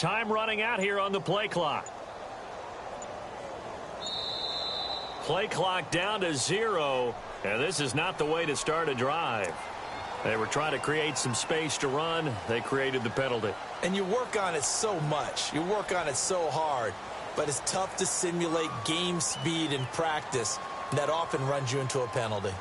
Time running out here on the play clock. Play clock down to 0, and this is not the way to start a drive. They were trying to create some space to run. They created the penalty. And you work on it so much. You work on it so hard. But it's tough to simulate game speed in practice. That often runs you into a penalty.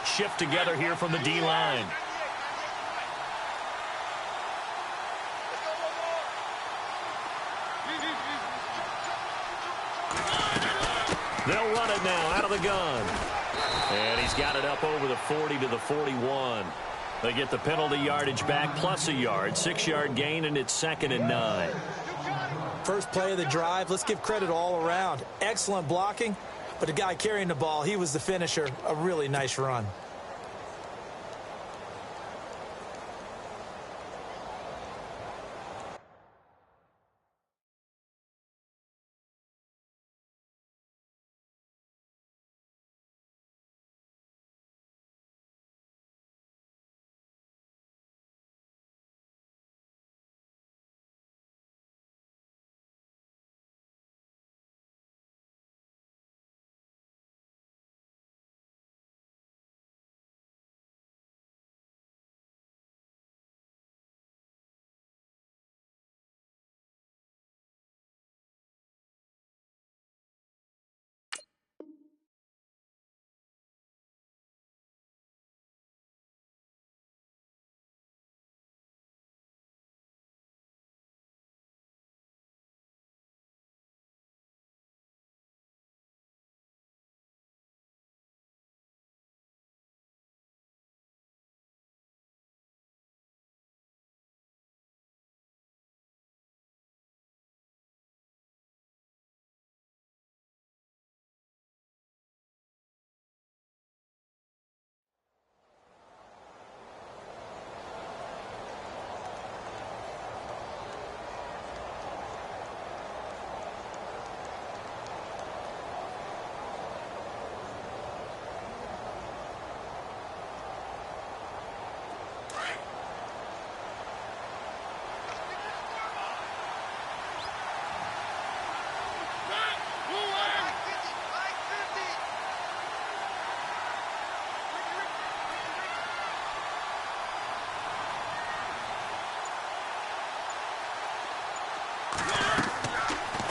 Shift together here from the D-line. They'll run it now out of the gun. And he's got it up over the 40 to the 41. They get the penalty yardage back plus a yard. 6-yard gain, and it's 2nd and 9. First play of the drive. Let's give credit all around. Excellent blocking. But the guy carrying the ball, he was the finisher. A really nice run.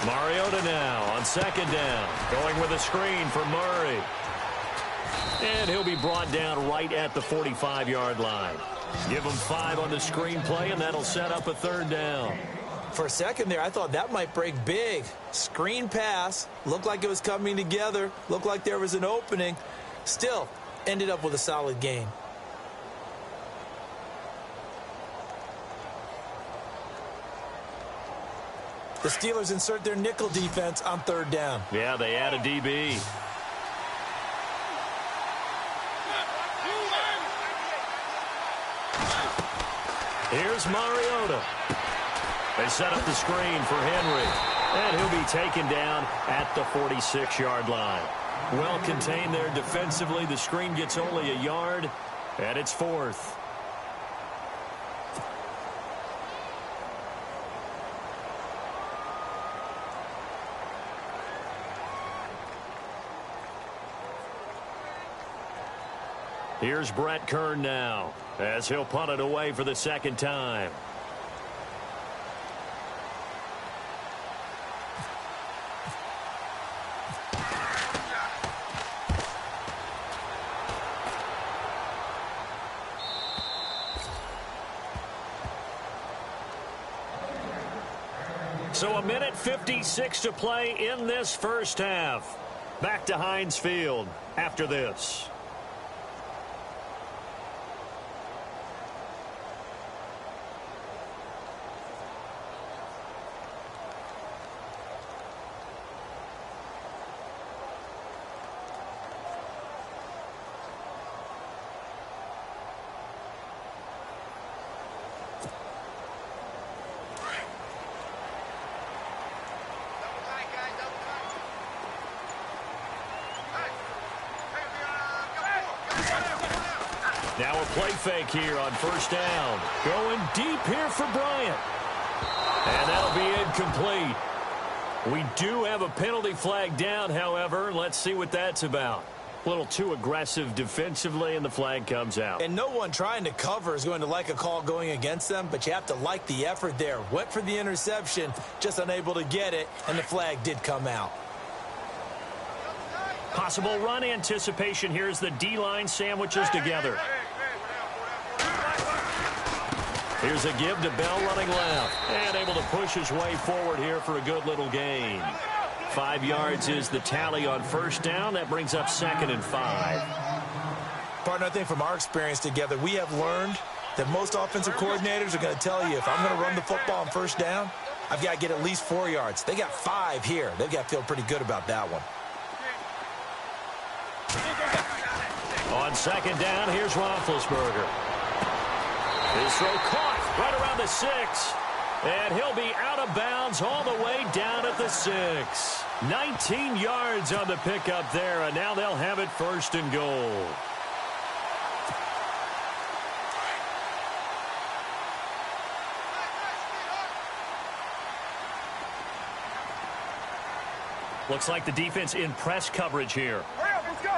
Mariota now on 2nd down. Going with a screen for Murray. And he'll be brought down right at the 45-yard line. Give him 5 on the screen play, and that'll set up a 3rd down. For a second there, I thought that might break big. Screen pass. Looked like it was coming together. Looked like there was an opening. Still, ended up with a solid gain. The Steelers insert their nickel defense on 3rd down. Yeah, they add a DB. Here's Mariota. They set up the screen for Henry. And he'll be taken down at the 46-yard line. Well contained there defensively. The screen gets only a yard, and it's 4th. Here's Brett Kern now, as he'll punt it away for the 2nd time. So a minute 56 to play in this first half. Back to Heinz Field after this. Now a play fake here on first down. Going deep here for Bryant. And that'll be incomplete. We do have a penalty flag down, however. Let's see what that's about. A little too aggressive defensively, and the flag comes out. And no one trying to cover is going to like a call going against them, but you have to like the effort there. Went for the interception, just unable to get it, and the flag did come out. Possible run anticipation here as the D-line sandwiches together. Here's a give to Bell running left. And able to push his way forward here for a good little gain. 5 yards is the tally on first down. That brings up 2nd and 5. Partner, I think from our experience together, we have learned that most offensive coordinators are going to tell you, if I'm going to run the football on first down, I've got to get at least 4 yards. They got 5 here. They've got to feel pretty good about that one. On second down, here's Roethlisberger. His throw caught right around the 6. And he'll be out of bounds all the way down at the 6. 19 yards on the pickup there, and now they'll have it 1st and goal. Looks like the defense in press coverage here. Hurry up, let's go.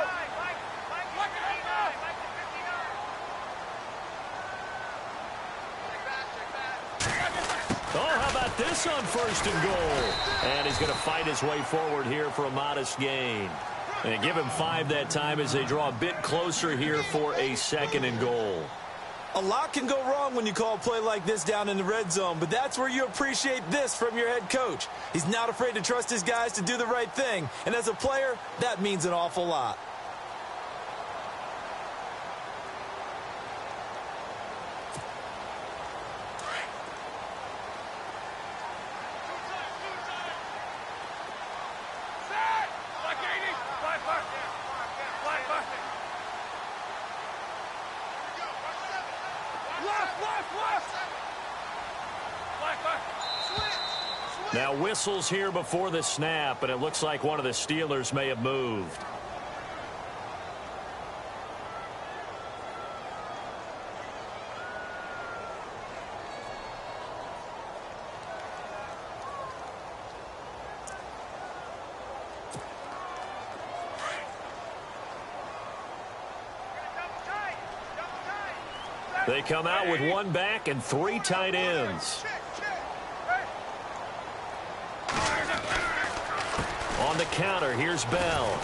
Oh, how about this on 1st and goal? And he's going to fight his way forward here for a modest gain. And give him 5 that time as they draw a bit closer here for a 2nd and goal. A lot can go wrong when you call a play like this down in the red zone, but that's where you appreciate this from your head coach. He's not afraid to trust his guys to do the right thing, and as a player, that means an awful lot. Now whistles here before the snap, and it looks like one of the Steelers may have moved. They come out with 1 back and 3 tight ends. On the counter, here's Bell.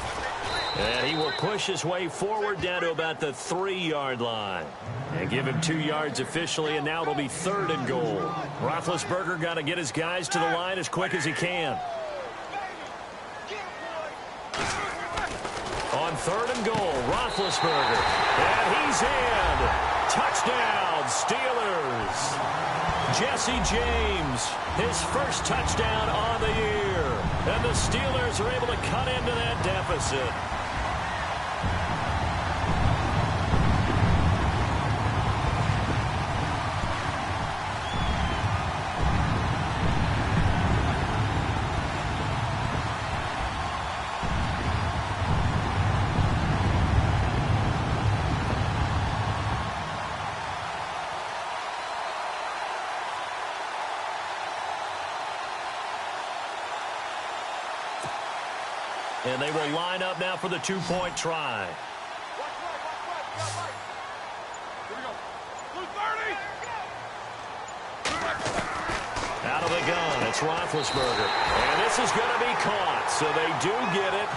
And he will push his way forward down to about the 3-yard line. And give him 2 yards officially, and now it'll be 3rd and goal. Roethlisberger got to get his guys to the line as quick as he can. On 3rd and goal, Roethlisberger. And he's in. Touchdown, Steelers. Jesse James, his first touchdown on the year. And the Steelers are able to cut into that deficit. And they will line up now for the 2-point try. Out of the gun, it's Roethlisberger. And this is going to be caught, so they do get it.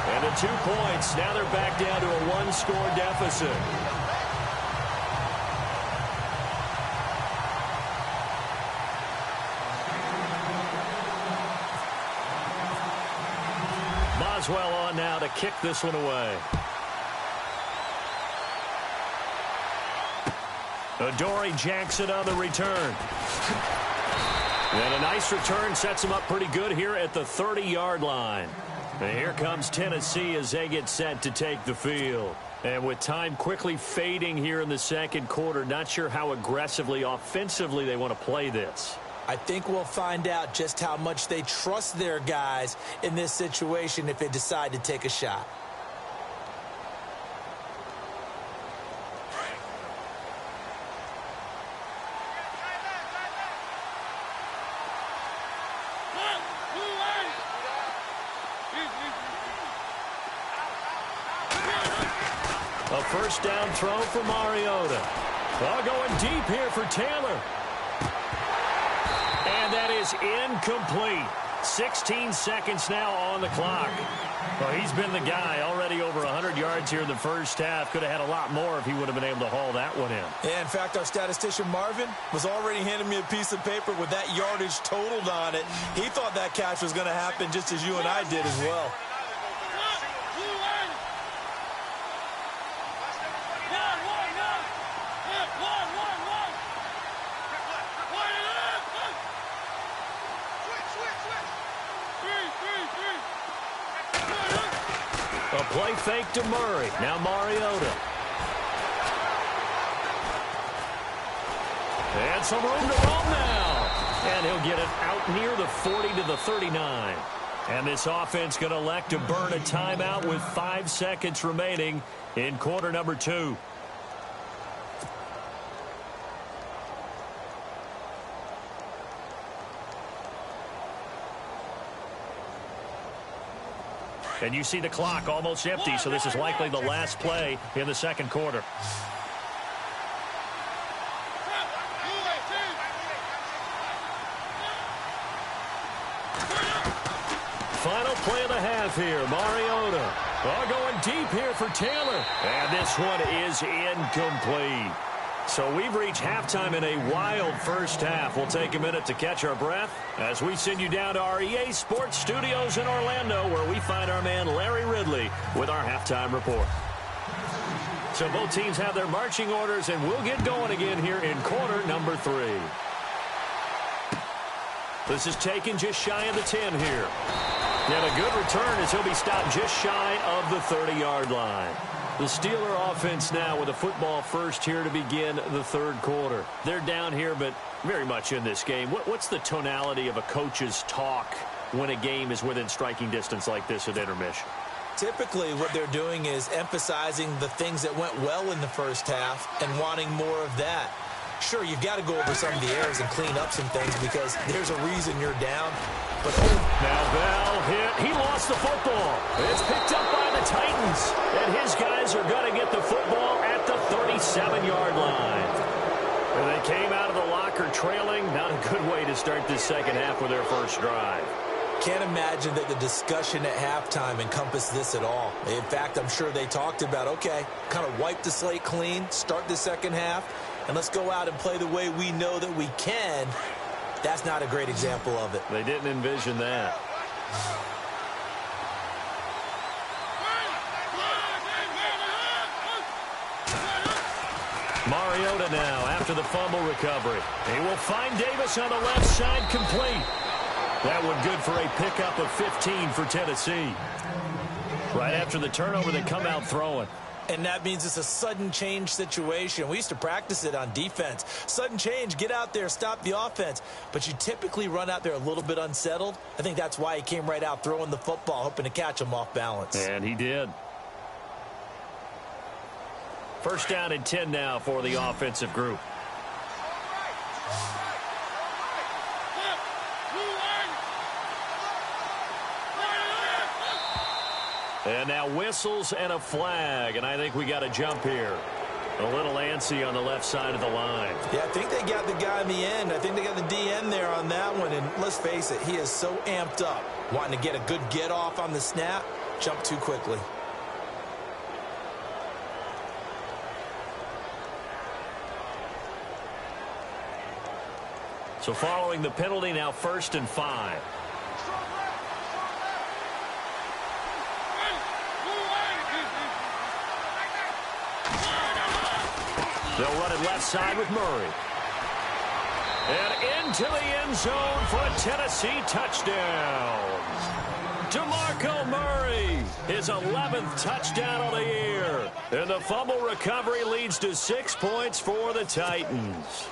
And the 2 points, now they're back down to a 1-score deficit. Boswell on now to kick this one away. Adoree Jackson on the return. And a nice return sets him up pretty good here at the 30-yard line. And here comes Tennessee as they get set to take the field. And with time quickly fading here in the 2nd quarter, not sure how aggressively, offensively they want to play this. I think we'll find out just how much they trust their guys in this situation if they decide to take a shot. A first down throw for Mariota. Well, going deep here for Taylor. And that is incomplete. 16 seconds now on the clock. Well, he's been the guy. Already over 100 yards here in the first half. Could have had a lot more if he would have been able to haul that one in. Yeah, in fact, our statistician Marvin was already handing me a piece of paper with that yardage totaled on it. He thought that catch was going to happen just as you and I did as well. A play fake to Murray. Now Mariota. And some room to roam now. And he'll get it out near the 40 to the 39. And this offense going to elect to burn a timeout with 5 seconds remaining in quarter number 2. And you see the clock almost empty, so this is likely the last play in the second quarter. Final play of the half here. Mariota. Going deep here for Taylor. And this one is incomplete. So we've reached halftime in a wild first half. We'll take a minute to catch our breath as we send you down to our EA Sports Studios in Orlando, where we find our man Larry Ridley with our halftime report. So both teams have their marching orders, and we'll get going again here in quarter number 3. This is taken just shy of the 10 here. And a good return as he'll be stopped just shy of the 30-yard line. The Steeler offense now with a football first here to begin the third quarter. They're down here, but very much in this game. What's the tonality of a coach's talk when a game is within striking distance like this at intermission? Typically, what they're doing is emphasizing the things that went well in the first half and wanting more of that. Sure, you've got to go over some of the errors and clean up some things because there's a reason you're down. But now Bell hit. He lost the football. It's picked up by the Titans. And his guys are going to get the football at the 37-yard line. And they came out of the locker trailing. Not a good way to start this second half with their first drive. Can't imagine that the discussion at halftime encompassed this at all. In fact, I'm sure they talked about, okay, kind of wipe the slate clean, start the second half, and let's go out and play the way we know that we can. That's not a great example of it. They didn't envision that. Mariota now after the fumble recovery. He will find Davis on the left side complete. That one good for a pickup of 15 for Tennessee. Right after the turnover, they come out throwing. And that means it's a sudden change situation. We used to practice it on defense. Sudden change, get out there, stop the offense. But you typically run out there a little bit unsettled. I think that's why he came right out throwing the football, hoping to catch him off balance. And he did. First down and 10 now for the offensive group. And now whistles and a flag, and I think we got a jump here. A little antsy on the left side of the line. Yeah, I think they got the guy in the end. I think they got the DN there on that one, and let's face it, he is so amped up, wanting to get a good get off on the snap, jump too quickly. So following the penalty, now 1st and 5. They'll run it left side with Murray. And into the end zone for a Tennessee touchdown. DeMarco Murray, his 11th touchdown of the year. And the fumble recovery leads to 6 points for the Titans.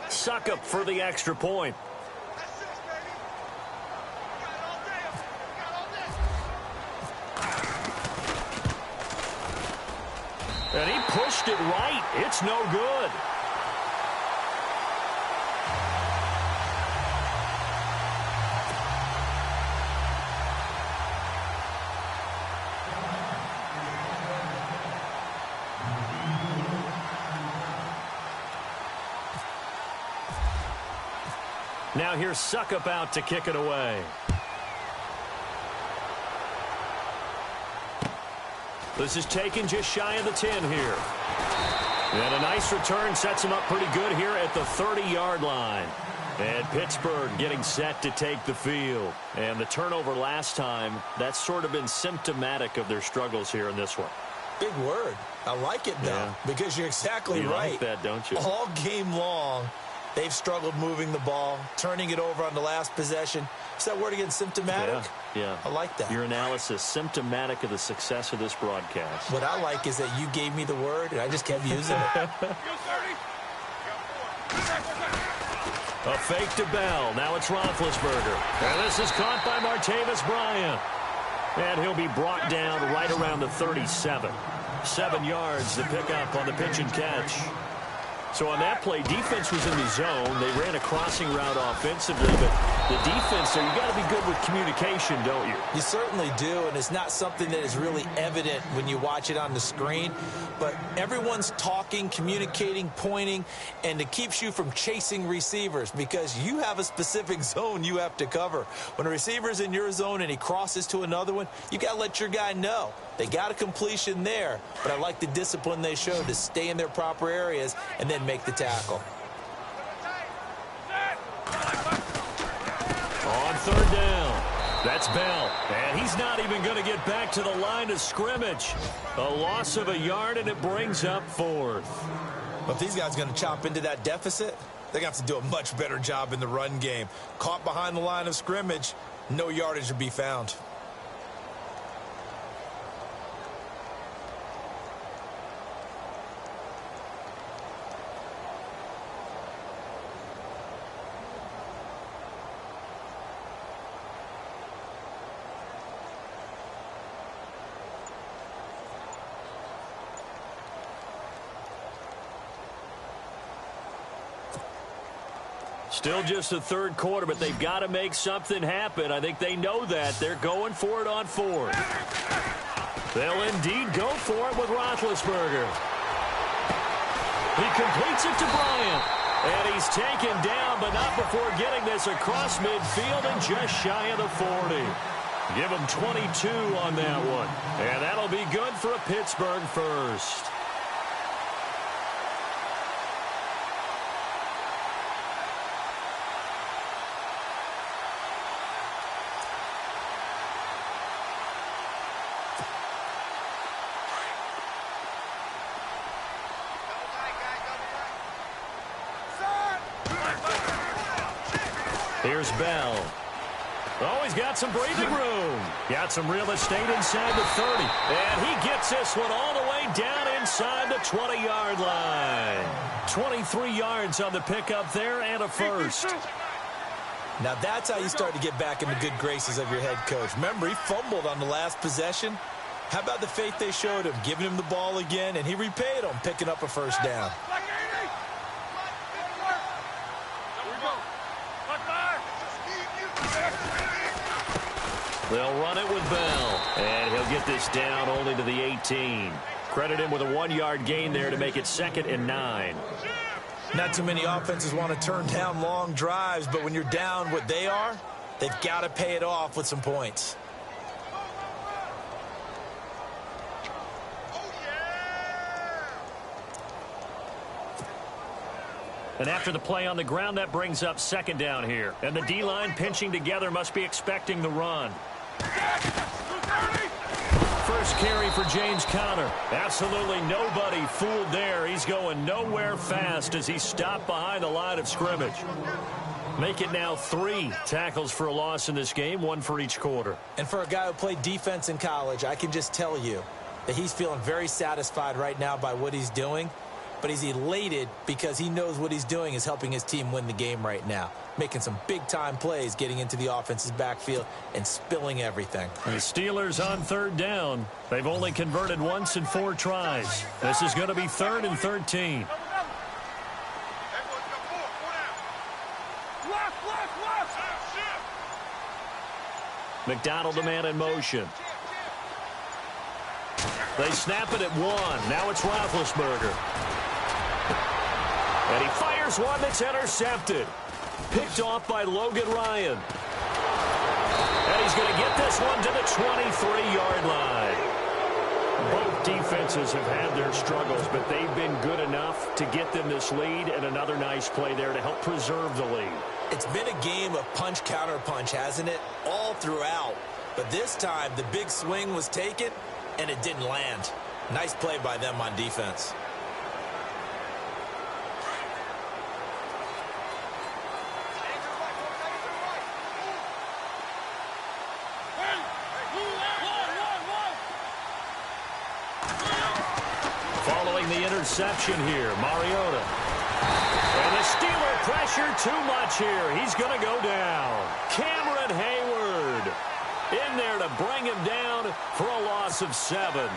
Suckup for the extra point. And he pushed it right. It's no good. Now here's Suckup out to kick it away. This is taken just shy of the 10 here. And a nice return sets him up pretty good here at the 30-yard line. And Pittsburgh getting set to take the field. And the turnover last time, that's sort of been symptomatic of their struggles here in this one. Big word. I like it, though, because you're exactly right. You like that, don't you? All game long, they've struggled moving the ball, turning it over on the last possession. Is that word again, symptomatic? Yeah. I like that. Your analysis, symptomatic of the success of this broadcast. What I like is that you gave me the word, and I just kept using it. A fake to Bell. Now it's Roethlisberger. And this is caught by Martavis Bryant. And he'll be brought down right around the 37. 7 yards to pick up on the pitch and catch. So on that play, defense was in the zone. They ran a crossing route offensively, but the defense there, you got to be good with communication, don't you? You certainly do, and it's not something that is really evident when you watch it on the screen. But everyone's talking, communicating, pointing, and it keeps you from chasing receivers because you have a specific zone you have to cover. When a receiver's in your zone and he crosses to another one, you got to let your guy know. They got a completion there, but I like the discipline they showed to stay in their proper areas and then make the tackle. On third down, that's Bell, and he's not even going to get back to the line of scrimmage. A loss of a yard, and it brings up fourth. But if these guys are going to chop into that deficit, they're going to have to do a much better job in the run game. Caught behind the line of scrimmage, no yardage to be found. Still just the third quarter, but they've got to make something happen. I think they know that. They're going for it on fourth. They'll indeed go for it with Roethlisberger. He completes it to Bryant. And he's taken down, but not before getting this across midfield and just shy of the 40. Give him 22 on that one. And that'll be good for a Pittsburgh first. Here's Bell. Oh, he's got some breathing room. Got some real estate inside the 30. And he gets this one all the way down inside the 20-yard line. 23 yards on the pickup there and a first. Now that's how you start to get back in the good graces of your head coach. Remember, he fumbled on the last possession. How about the faith they showed him, giving him the ball again, and he repaid them, picking up a first down. They'll run it with Bell, and he'll get this down only to the 18. Credit him with a 1-yard gain there to make it 2nd and 9. Not too many offenses want to turn down long drives, but when you're down what they are, they've got to pay it off with some points. And after the play on the ground, that brings up 2nd down here. And the D-line pinching together must be expecting the run. First carry for James Conner. Absolutely nobody fooled there. He's going nowhere fast as he stopped behind the line of scrimmage. Make it now 3 tackles for a loss in this game, 1 for each quarter. And for a guy who played defense in college, I can just tell you that he's feeling very satisfied right now by what he's doing. But he's elated because he knows what he's doing is helping his team win the game right now. Making some big-time plays, getting into the offense's backfield and spilling everything. The Steelers on 3rd down. They've only converted once in 4 tries. This is going to be 3rd and 13. McDonald, the man in motion. They snap it at 1. Now it's Roethlisberger. And he fires one that's intercepted. Picked off by Logan Ryan. And he's going to get this one to the 23-yard line. Both defenses have had their struggles, but they've been good enough to get them this lead, and another nice play there to help preserve the lead. It's been a game of punch-counter-punch, hasn't it? All throughout. But this time, the big swing was taken, and it didn't land. Nice play by them on defense. Following the interception here, Mariota. And the Steeler pressure too much here. He's going to go down. Cameron Hayward in there to bring him down for a loss of 7.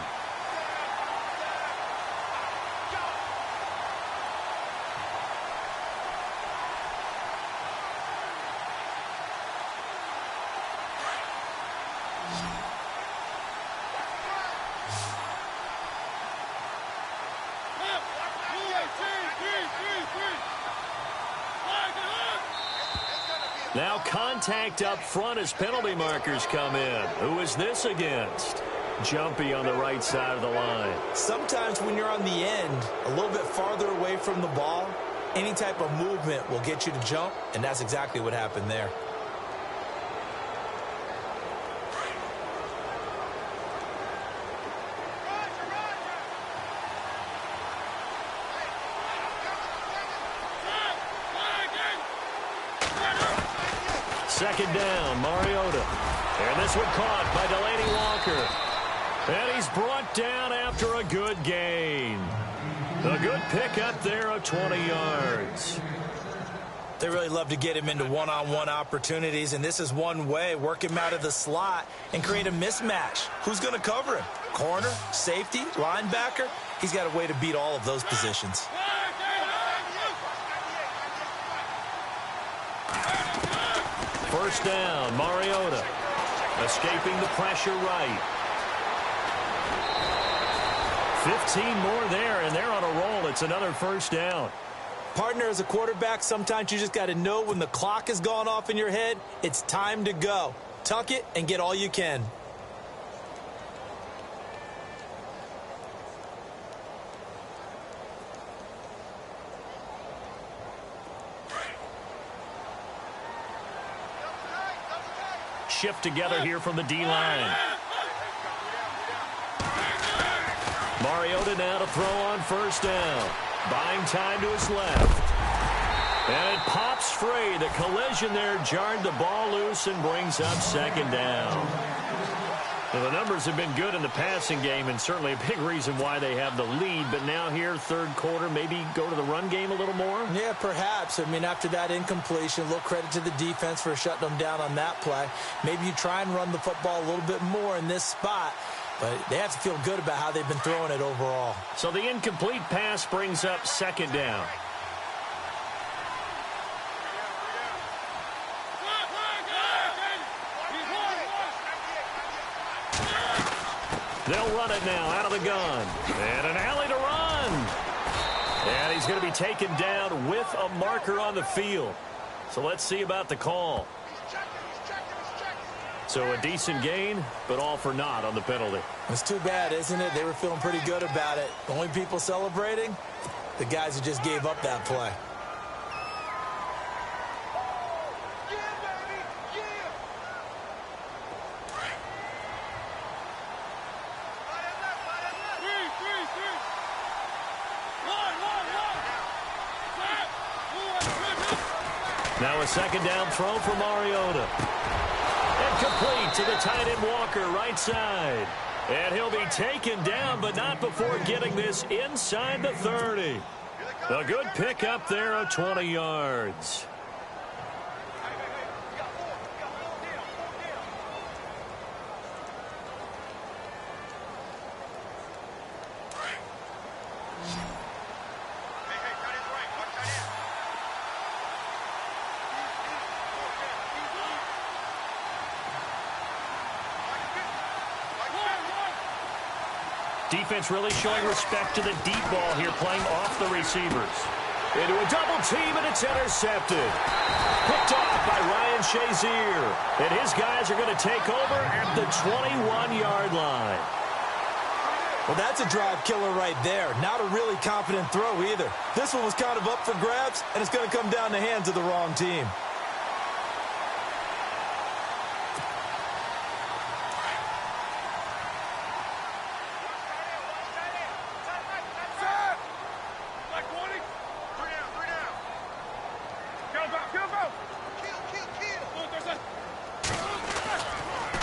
Now contact up front as penalty markers come in. Who is this against? Jumpy on the right side of the line. Sometimes when you're on the end, a little bit farther away from the ball, any type of movement will get you to jump, and that's exactly what happened there. Second down, Mariota. And this one caught by Delaney Walker. And he's brought down after a good gain. A good pickup there of 20 yards. They really love to get him into one-on-one opportunities, and this is one way. Work him out of the slot and create a mismatch. Who's going to cover him? Corner, safety, linebacker? He's got a way to beat all of those positions. First down, Mariota. Escaping the pressure right. 15 more there, and they're on a roll. It's another first down. Partner, as a quarterback, sometimes you just got to know when the clock has gone off in your head, it's time to go. Tuck it and get all you can. Shift together here from the D-line. Mariota now to throw on first down. Buying time to his left. And it pops free. The collision there jarred the ball loose and brings up second down. Well, the numbers have been good in the passing game, and certainly a big reason why they have the lead. But now here, third quarter, maybe go to the run game a little more? Yeah, perhaps. I mean, after that incompletion, a little credit to the defense for shutting them down on that play. Maybe you try and run the football a little bit more in this spot. But they have to feel good about how they've been throwing it overall. So the incomplete pass brings up second down. They'll run it now out of the gun. And an alley to run. And he's going to be taken down with a marker on the field. So let's see about the call. So a decent gain, but all for naught on the penalty. It's too bad, isn't it? They were feeling pretty good about it. The only people celebrating, the guys who just gave up that play. Now a second down throw for Mariota. And complete to the tight end Walker, right side. And he'll be taken down, but not before getting this inside the 30. A good pickup there of 20 yards. Defense really showing respect to the deep ball here, playing off the receivers. into a double team, and it's intercepted. Picked off by Ryan Shazier. And his guys are going to take over at the 21-yard line. Well, that's a drive killer right there. Not a really confident throw either. This one was kind of up for grabs, and it's going to come down the hands of the wrong team.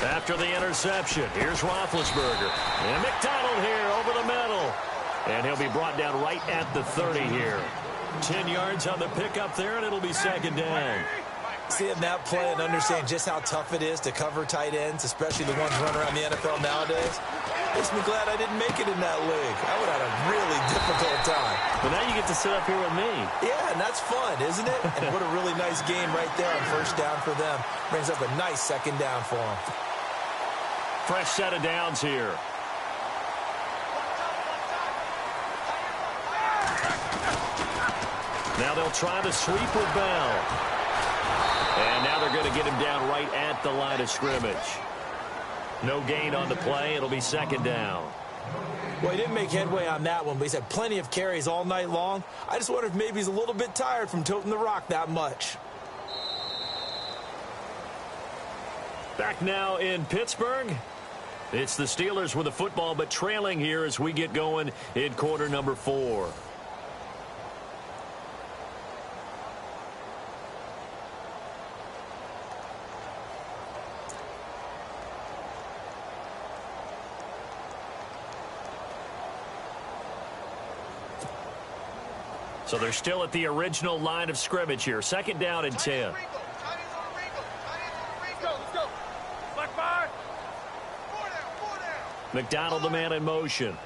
After the interception, here's Roethlisberger. And McDonald here over the middle. And he'll be brought down right at the 30 here. 10 yards on the pickup there, and it'll be second down. Seeing that play and understanding just how tough it is to cover tight ends, especially the ones running around the NFL nowadays, makes me glad I didn't make it in that league. I would have had a really difficult time. But now you get to sit up here with me. Yeah, and that's fun, isn't it? And what a really nice game right there on first down for them. Brings up a nice second down for them. Fresh set of downs here. Now they'll try to sweep with Bell. And now they're going to get him down right at the line of scrimmage. No gain on the play. It'll be second down. Well, he didn't make headway on that one, but he's had plenty of carries all night long. I just wonder if maybe he's a little bit tired from toting the rock that much. Back now in Pittsburgh. It's the Steelers with the football, but trailing here as we get going in quarter number 4. So they're still at the original line of scrimmage here. Second down and 10. McDonald, the man in motion.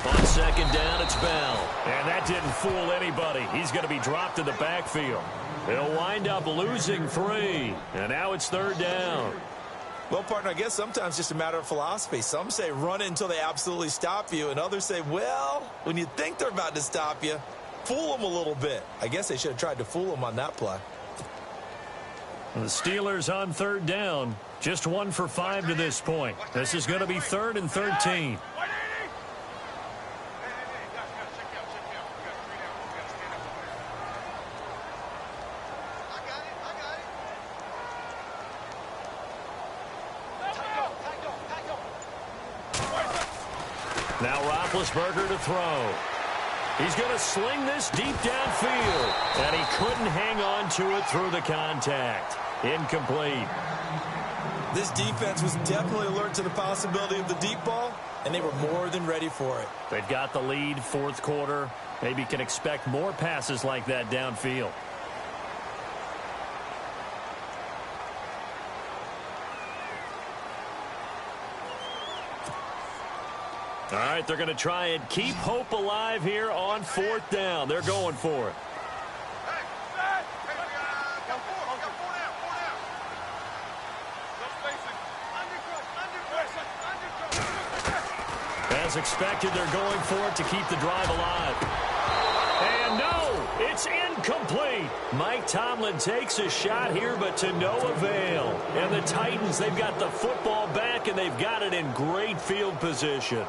On second down, it's Bell. And that didn't fool anybody. He's going to be dropped in the backfield. They'll wind up losing 3. And now it's third down. Well, partner, I guess sometimes it's just a matter of philosophy. Some say run it until they absolutely stop you, and others say, well, when you think they're about to stop you, fool them a little bit. I guess they should have tried to fool them on that play. The Steelers on third down. Just 1 for 5 to this point. This is going to be 3rd and 13. Now Roethlisberger to throw. He's going to sling this deep downfield. And he couldn't hang on to it through the contact. Incomplete. This defense was definitely alert to the possibility of the deep ball, and they were more than ready for it. They've got the lead, fourth quarter. Maybe can expect more passes like that downfield. All right, they're going to try and keep hope alive here on fourth down. They're going for it. As expected, they're going for it to keep the drive alive. And no, it's incomplete. Mike Tomlin takes a shot here, but to no avail. And the Titans, they've got the football back, and they've got it in great field position.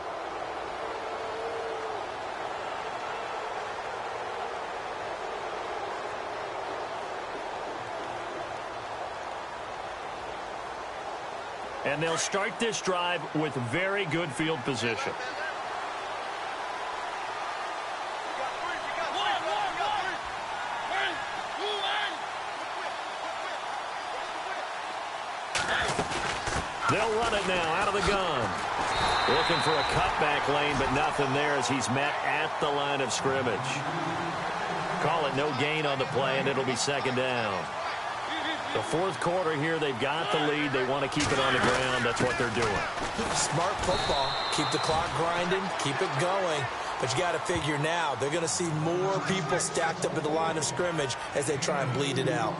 And they'll start this drive with very good field position. They'll run it now out of the gun. Looking for a cutback lane, but nothing there as he's met at the line of scrimmage. Call it no gain on the play, and it'll be second down. The fourth quarter here, they've got the lead. They want to keep it on the ground. That's what they're doing. Smart football. Keep the clock grinding. Keep it going. But you got to figure now, they're going to see more people stacked up at the line of scrimmage as they try and bleed it out.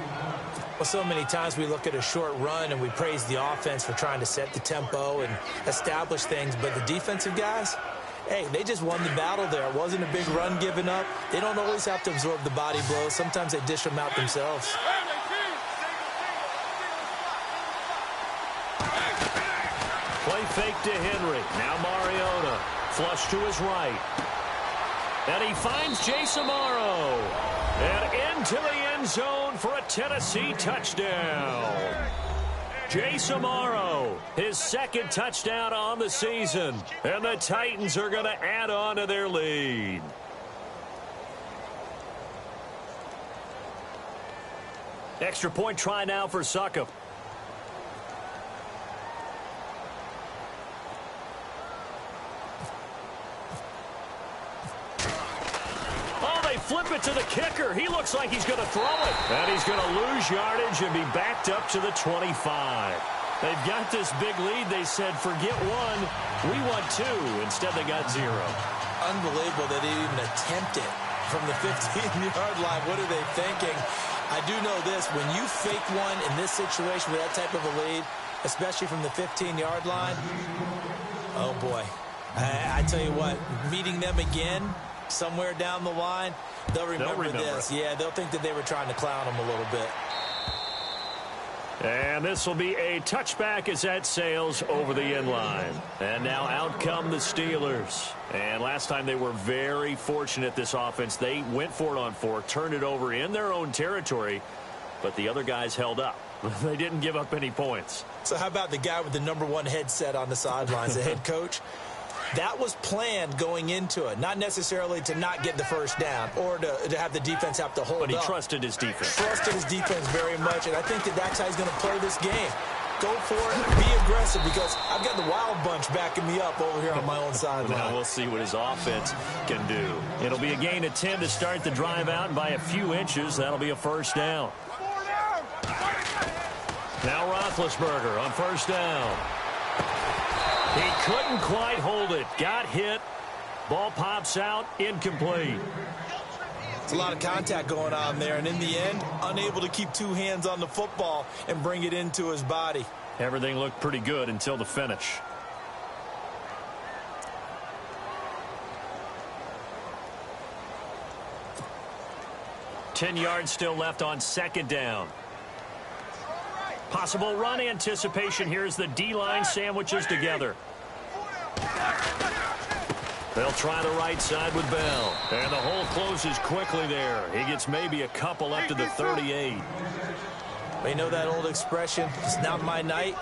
Well, so many times we look at a short run and we praise the offense for trying to set the tempo and establish things. But the defensive guys, hey, they just won the battle there. It wasn't a big run given up. They don't always have to absorb the body blows. Sometimes they dish them out themselves. Play fake to Henry. Now Mariota. Flush to his right. And he finds Jason Morrow. And into the end zone for a Tennessee touchdown. Jason Morrow, his second touchdown on the season. And the Titans are going to add on to their lead. Extra point try now for Succop. Flip it to the kicker. He looks like he's going to throw it. And he's going to lose yardage and be backed up to the 25. They've got this big lead. They said, forget one. We want two. Instead, they got zero. Unbelievable that they even attempt it from the 15-yard line. What are they thinking? I do know this. When you fake one in this situation with that type of a lead, especially from the 15-yard line, oh, boy. I tell you what, meeting them again somewhere down the line, they'll remember this. Yeah, they'll think that they were trying to clown them a little bit. And this will be a touchback as that sails over the end line. And now out come the Steelers. And last time they were very fortunate, this offense. They went for it on 4, turned it over in their own territory, but the other guys held up. They didn't give up any points. So how about the guy with the #1 headset on the sidelines, the head coach? That was planned going into it, not necessarily to not get the first down or to have the defense have to hold up. But he trusted his defense. Trusted his defense very much, and I think that that's how he's going to play this game. Go for it, be aggressive, because I've got the wild bunch backing me up over here on my own sideline. Now we'll see what his offense can do. It'll be a gain of 10 to start the drive out, and by a few inches, that'll be a first down. Now Roethlisberger on first down. He couldn't quite hold it. Got hit. Ball pops out. Incomplete. It's a lot of contact going on there, and in the end, unable to keep two hands on the football and bring it into his body. Everything looked pretty good until the finish. Ten yards still left on second down. Possible run anticipation. Here's the D-line sandwiches together. They'll try the right side with Bell. And the hole closes quickly there. He gets maybe a couple up to the 38. You know that old expression, it's not my night?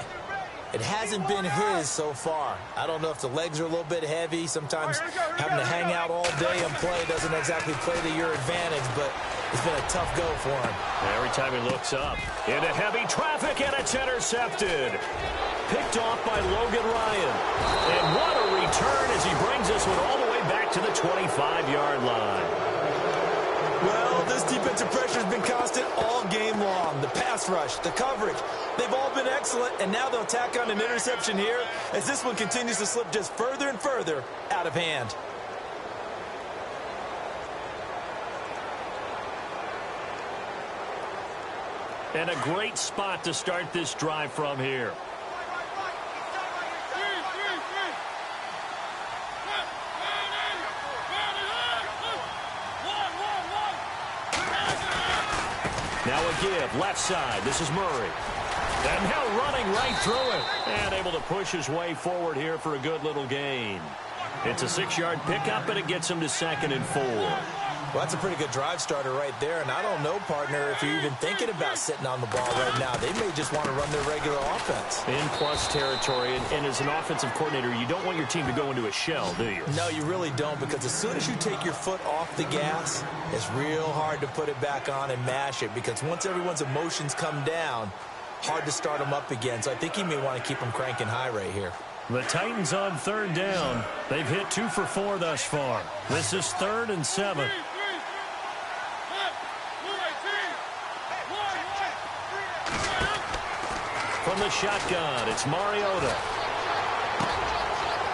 It hasn't been his so far. I don't know if the legs are a little bit heavy. Sometimes having to hang out all day and play doesn't exactly play to your advantage, but it's been a tough go for him. Every time he looks up, into heavy traffic, and it's intercepted. Picked off by Logan Ryan. And what a return as he brings this one all the way back to the 25-yard line. Well, this defensive pressure has been constant all game long. The pass rush, the coverage, they've all been excellent, and now they'll tack on an interception here as this one continues to slip just further and further out of hand. And a great spot to start this drive from here. Now a give, left side. This is Murray. And now running right through it. And able to push his way forward here for a good little gain. It's a 6-yard pickup, and it gets him to 2nd and 4. Well, that's a pretty good drive starter right there. And I don't know, partner, if you're even thinking about sitting on the ball right now. They may just want to run their regular offense. In plus territory, and as an offensive coordinator, you don't want your team to go into a shell, do you? No, you really don't, because as soon as you take your foot off the gas, it's real hard to put it back on and mash it, because once everyone's emotions come down, hard to start them up again. So I think he may want to keep them cranking high right here. The Titans on 3rd down. They've hit 2 for 4 thus far. This is 3rd and 7. From the shotgun, it's Mariota.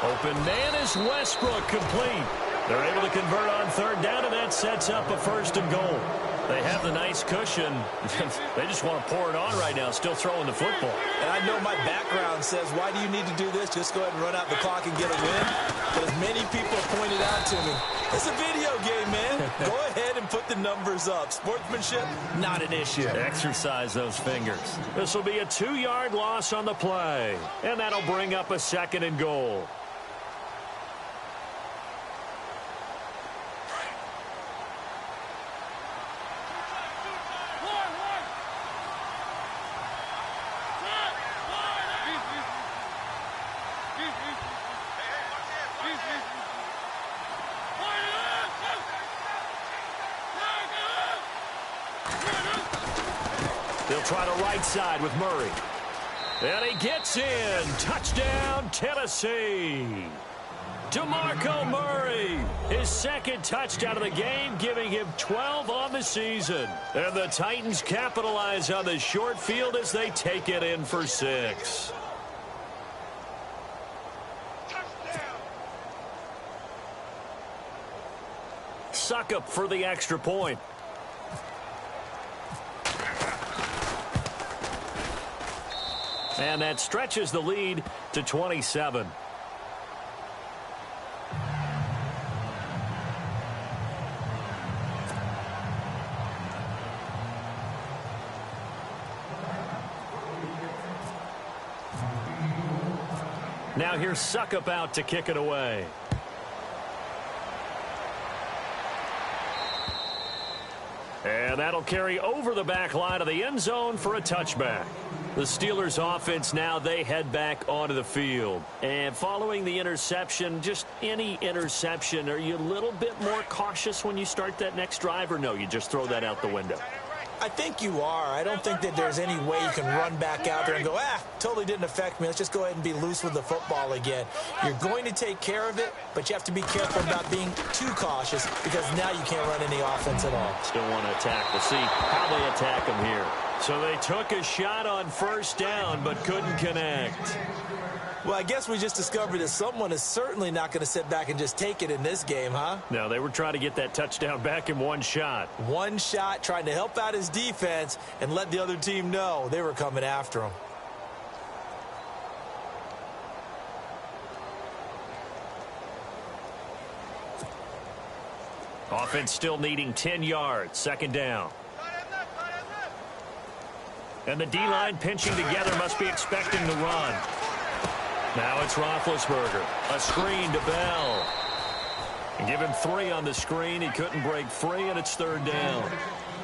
Open man is Westbrook, complete. They're able to convert on 3rd down, and that sets up a 1st and goal. They have the nice cushion. They just want to pour it on right now, still throwing the football. And I know my background says, why do you need to do this? Just go ahead and run out the clock and get a win. But as many people have pointed out to me, it's a video game, man. Go ahead and put the numbers up. Sportsmanship, not an issue. Exercise those fingers. This will be a 2-yard loss on the play. And that'll bring up a 2nd and goal. They'll try to right side with Murray. And he gets in. Touchdown, Tennessee. DeMarco Murray, his 2nd touchdown of the game, giving him 12 on the season. And the Titans capitalize on the short field as they take it in for 6. Suckup for the extra point. And that stretches the lead to 27. Now here's Suckup out to kick it away. And that'll carry over the back line of the end zone for a touchback. The Steelers offense now, they head back onto the field. And following the interception, just any interception, are you a little bit more cautious when you start that next drive, or no, you just throw that out the window? I think you are. I don't think that there's any way you can run back out there and go, totally didn't affect me. Let's just go ahead and be loose with the football again. You're going to take care of it, but you have to be careful about being too cautious because now you can't run any offense at all. Still want to attack. We'll see how they attack them here. So they took a shot on 1st down but couldn't connect. Well, I guess we just discovered that someone is certainly not going to sit back and just take it in this game, huh? No, they were trying to get that touchdown back in one shot. One shot, trying to help out his defense and let the other team know they were coming after him. Offense still needing 10 yards. 2nd down. And the D-line pinching together, must be expecting the run. Now it's Roethlisberger. A screen to Bell. And give him 3 on the screen. He couldn't break free, and it's 3rd down.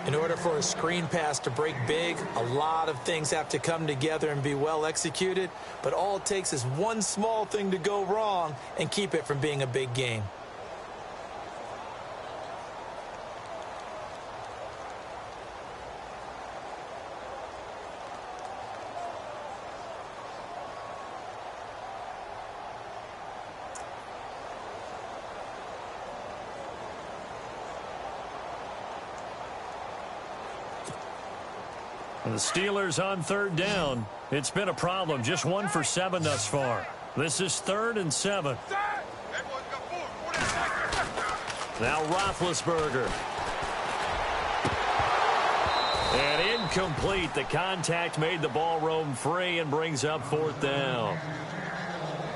In order for a screen pass to break big, a lot of things have to come together and be well executed. But all it takes is one small thing to go wrong and keep it from being a big game. The Steelers on 3rd down. It's been a problem. Just 1 for 7 thus far. This is 3rd and 7. Now Roethlisberger. And incomplete. The contact made the ball roam free and brings up 4th down.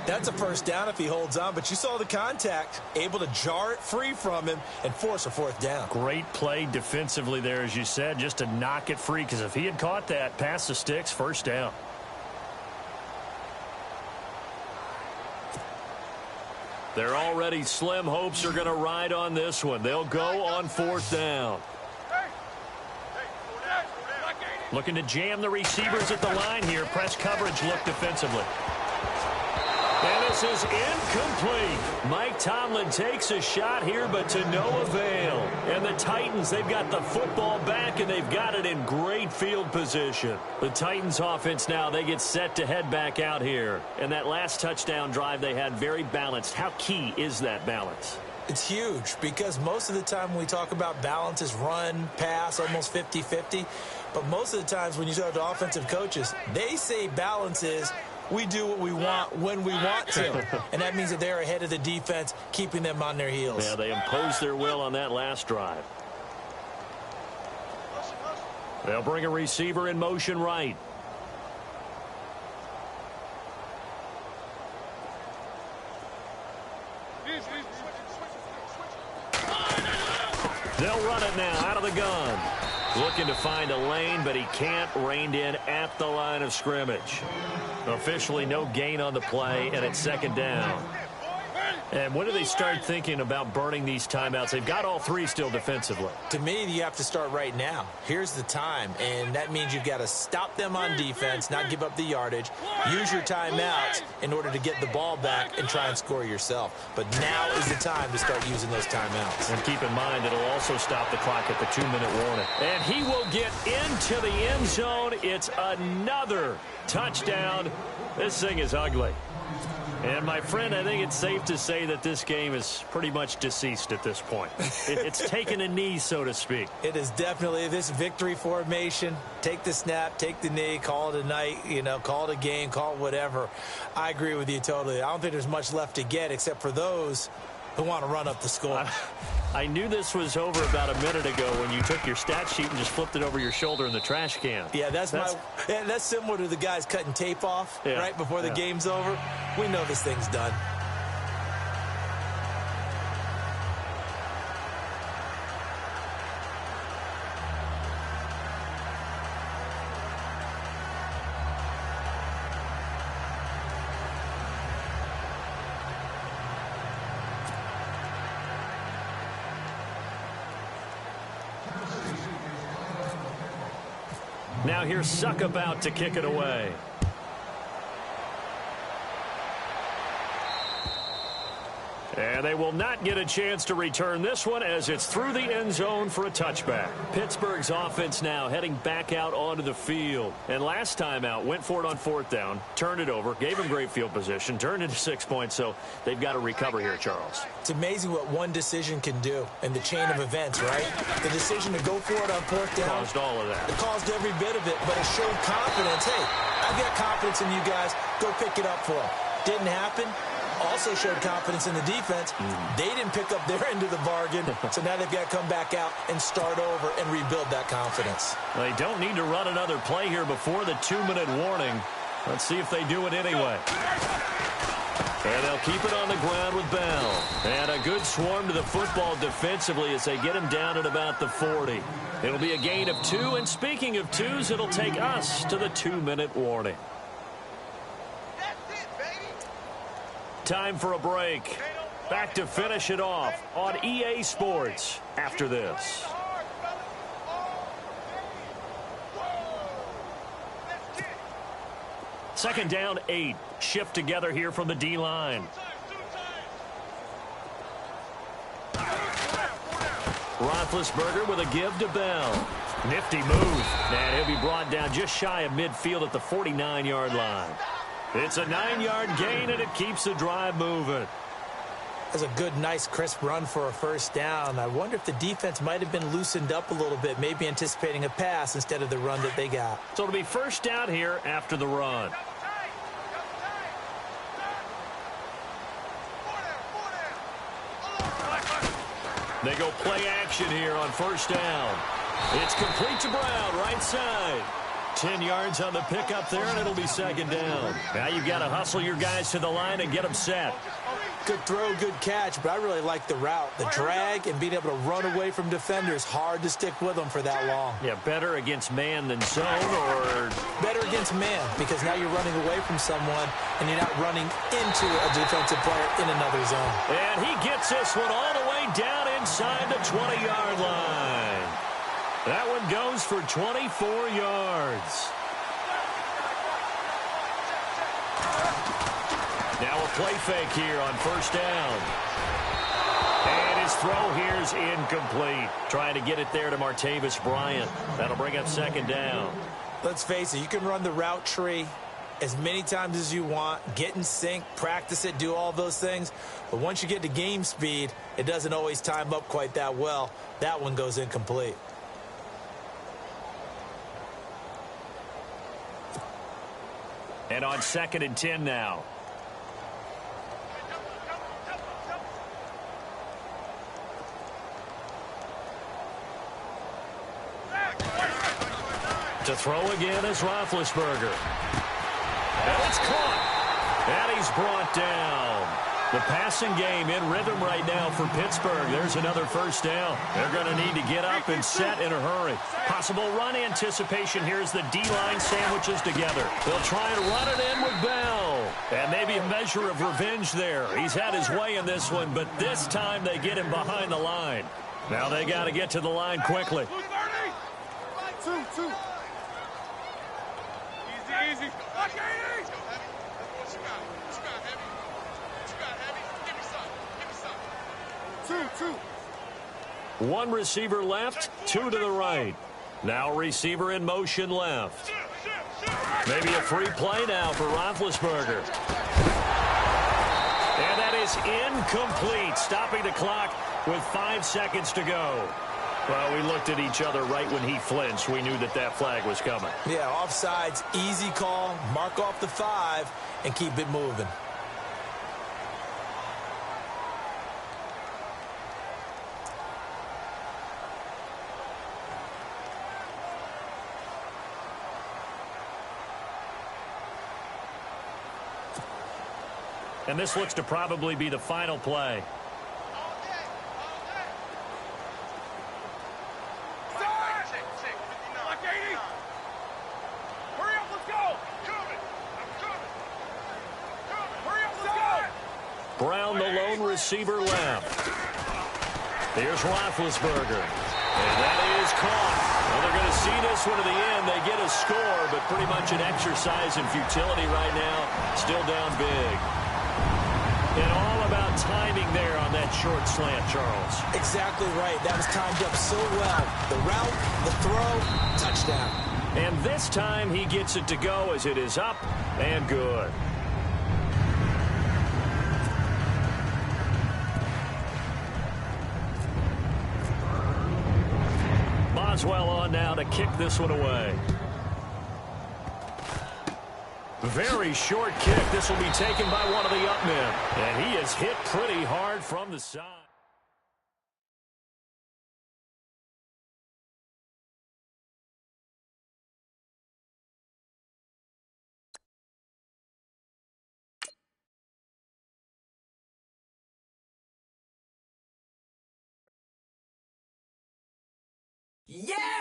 That's a 1st down if he holds on, but you saw the contact, able to jar it free from him and force a 4th down. Great play defensively there, as you said, just to knock it free, because if he had caught that, past the sticks, 1st down. Their already slim hopes are going to ride on this one. They'll go on 4th down. Looking to jam the receivers at the line here. Press coverage look defensively. And this is incomplete. Mike Tomlin takes a shot here, but to no avail. And the Titans, they've got the football back, and they've got it in great field position. The Titans offense now, they get set to head back out here. And that last touchdown drive they had, very balanced. How key is that balance? It's huge, because most of the time when we talk about balance is run, pass, almost 50-50. But most of the times when you talk to offensive coaches, they say balance is we do what we want when we want to. And that means that they're ahead of the defense, keeping them on their heels. Yeah, they imposed their will on that last drive. They'll bring a receiver in motion right. They'll run it now out of the gun. Looking to find a lane, but he can't. Reined in at the line of scrimmage. Officially no gain on the play, and it's second down. And when do they start thinking about burning these timeouts? They've got all three still defensively. To me, you have to start right now. Here's the time, and that means you've got to stop them on defense, not give up the yardage, use your timeouts in order to get the ball back and try and score yourself. But now is the time to start using those timeouts. And keep in mind, it'll also stop the clock at the 2-minute warning. And he will get into the end zone. It's another touchdown. This thing is ugly. And, my friend, I think it's safe to say that this game is pretty much deceased at this point. It's taken a knee, so to speak. It is definitely this victory formation. Take the snap, take the knee, call it a night, call it a game, call it whatever. I agree with you totally. I don't think there's much left to get except for those who want to run up the score. I knew this was over about a minute ago when you took your stat sheet and just flipped it over your shoulder in the trash can. Yeah, that's similar to the guys cutting tape off right before the game's over. We know this thing's done. Now here's Suckup out to kick it away. And they will not get a chance to return this one as it's through the end zone for a touchback. Pittsburgh's offense now heading back out onto the field. And last time out, went for it on fourth down, turned it over, gave him great field position, turned into 6 points, so they've got to recover here, Charles. It's amazing what one decision can do in the chain of events, right? The decision to go for it on fourth down. Caused all of that. It caused every bit of it, but it showed confidence. Hey, I've got confidence in you guys. Go pick it up for them. Didn't happen. Also showed confidence in the defense. They didn't pick up their end of the bargain, so now they've got to come back out and start over and rebuild that confidence. They don't need to run another play here before the 2-minute warning. Let's see if they do it anyway. And they'll keep it on the ground with Bell. And a good swarm to the football defensively as they get him down at about the 40. It'll be a gain of 2, and speaking of 2s, it'll take us to the 2-minute warning. Time for a break. Back to finish it off on EA Sports after this. Second down, 8. Shift together here from the D-line. Roethlisberger with a give to Bell. Nifty move. And he'll be brought down just shy of midfield at the 49-yard line. It's a 9-yard gain, and it keeps the drive moving. That's a good, nice, crisp run for a first down. I wonder if the defense might have been loosened up a little bit, maybe anticipating a pass instead of the run that they got. So it'll be first down here after the run. They go play action here on first down. It's complete to Brown, right side. 10 yards on the pickup there, and it'll be second down. Now you've got to hustle your guys to the line and get them set. Good throw, good catch, but I really like the route. The drag and being able to run away from defenders, hard to stick with them for that long. Yeah, better against man than zone, or? Better against man, because now you're running away from someone, and you're not running into a defensive player in another zone. And he gets this one all the way down inside the 20-yard line. That one goes for 24 yards. Now a play fake here on first down. And his throw here is incomplete. Trying to get it there to Martavis Bryant. That'll bring up second down. Let's face it, you can run the route tree as many times as you want, get in sync, practice it, do all those things. But once you get to game speed, it doesn't always time up quite that well. That one goes incomplete. And on 2nd and 10 now. To throw again is Roethlisberger. And it's caught. And he's brought down. The passing game in rhythm right now for Pittsburgh. There's another first down. They're going to need to get up and set in a hurry. Possible run anticipation here as the D-line sandwiches together. They'll try and run it in with Bell. And maybe a measure of revenge there. He's had his way in this one, but this time they get him behind the line. Now they got to get to the line quickly. 2. Easy. One receiver left, 2 to the right. Now receiver in motion left. Maybe a free play now for Roethlisberger. And that is incomplete, stopping the clock with 5 seconds to go. Well, we looked at each other right when he flinched. We knew that that flag was coming. Yeah, offsides, easy call. Mark off the 5 and keep it moving. And this looks to probably be the final play. Brown, the lone receiver, left. Here's Roethlisberger. And that is caught. Well, they're going to see this one to the end. They get a score, but pretty much an exercise in futility right now. Still down big. And all about timing there on that short slant, Charles. Exactly right. That was timed up so well. The route, the throw, touchdown. And this time he gets it to go as it is up and good. Boswell on now to kick this one away. Very short kick. This will be taken by one of the up men. And he is hit pretty hard from the side. Yeah!